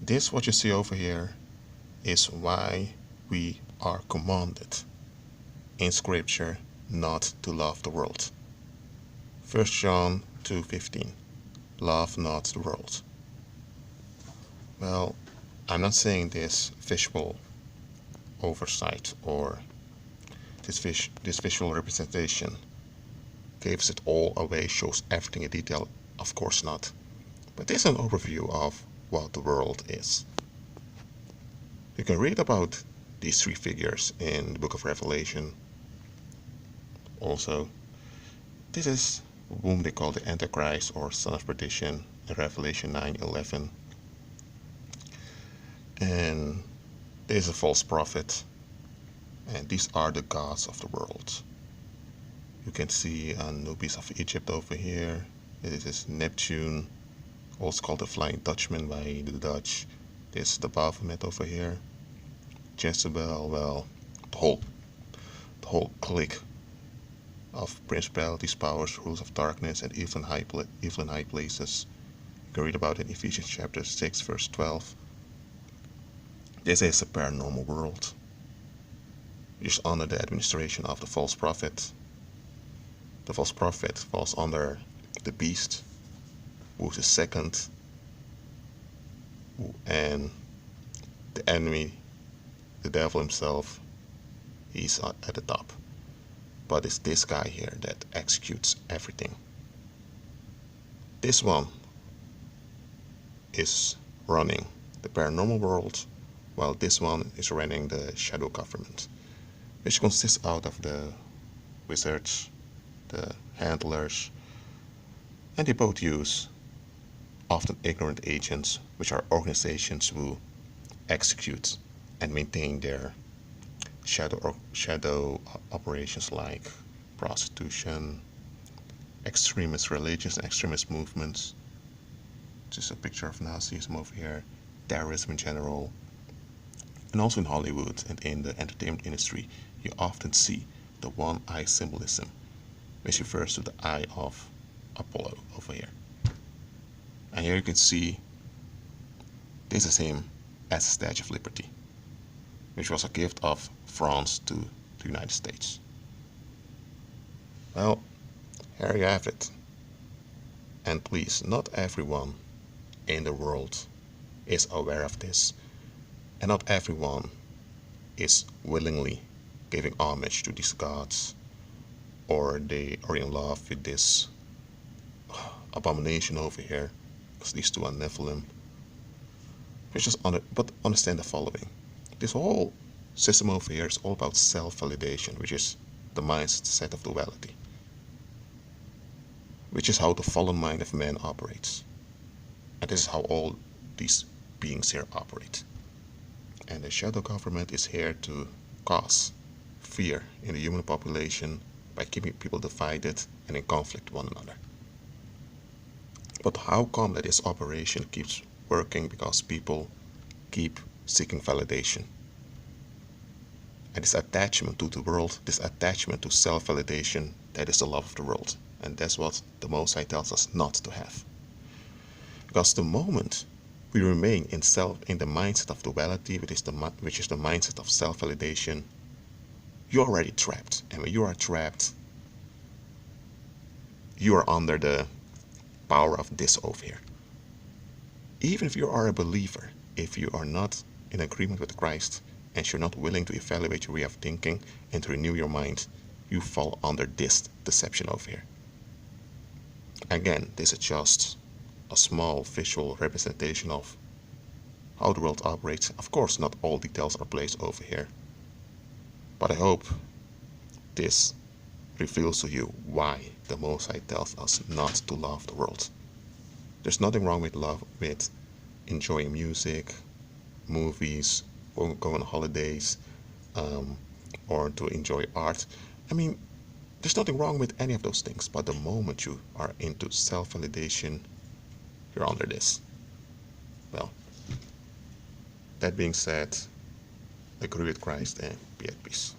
This, what you see over here, is why we are commanded in Scripture not to love the world. 1 John 2:15. Love not the world. Well, I'm not saying this visual oversight or this visual representation gives it all away, shows everything in detail. Of course not. But this is an overview of what the world is. You can read about these three figures in the book of Revelation. Also, this is whom they call the Antichrist or Son of Perdition in Revelation 9:11. And this is a false prophet. And these are the gods of the world. You can see Anubis of Egypt over here. This is Neptune, also called the Flying Dutchman by the Dutch. This is the Baphomet over here. Jezebel, well, the whole clique of principalities, powers, rulers of darkness, and evil in high places. You can read about it in Ephesians chapter 6, verse 12. This is a paranormal world, which is under the administration of the false prophet. The false prophet falls under the beast, who is the second, and the enemy, the devil himself, he's at the top. But it's this guy here that executes everything. This one is running the paranormal world, while this one is running the shadow government, which consists out of the wizards, the handlers, and they both use often ignorant agents, which are organizations who execute and maintain their shadow operations like prostitution, extremist religions, extremist movements. Just a picture of Nazism over here, terrorism in general. And also in Hollywood and in the entertainment industry, you often see the one-eye symbolism, which refers to the eye of Apollo over here. And here you can see this is him as a Statue of Liberty, which was a gift of France to the United States. Well, here you have it. And please, not everyone in the world is aware of this, and not everyone is willingly giving homage to these gods, or they are in love with this abomination over here, because these two are Nephilim. But understand the following. This whole system over here is all about self-validation, which is the mindset of duality, which is how the fallen mind of man operates. And this is how all these beings here operate. And the shadow government is here to cause fear in the human population by keeping people divided and in conflict with one another. But how come that this operation keeps working? Because people keep seeking validation. And this attachment to the world, this attachment to self-validation, that is the love of the world. And that's what the Most High tells us not to have. Because the moment we remain in the mindset of duality, which is the mindset of self-validation, you're already trapped. And when you are trapped, you are under the power of this over here. Even if you are a believer, if you are not in agreement with Christ, and you're not willing to evaluate your way of thinking and to renew your mind, you fall under this deception over here. Again, this is just a small visual representation of how the world operates. Of course, not all details are placed over here, but I hope this reveals to you why the Most High tells us not to love the world. There's nothing wrong with enjoying music, movies, go on holidays, or to enjoy art. I mean, there's nothing wrong with any of those things, but the moment you are into self-validation, you're under this. Well, that being said, agree with Christ and be at peace.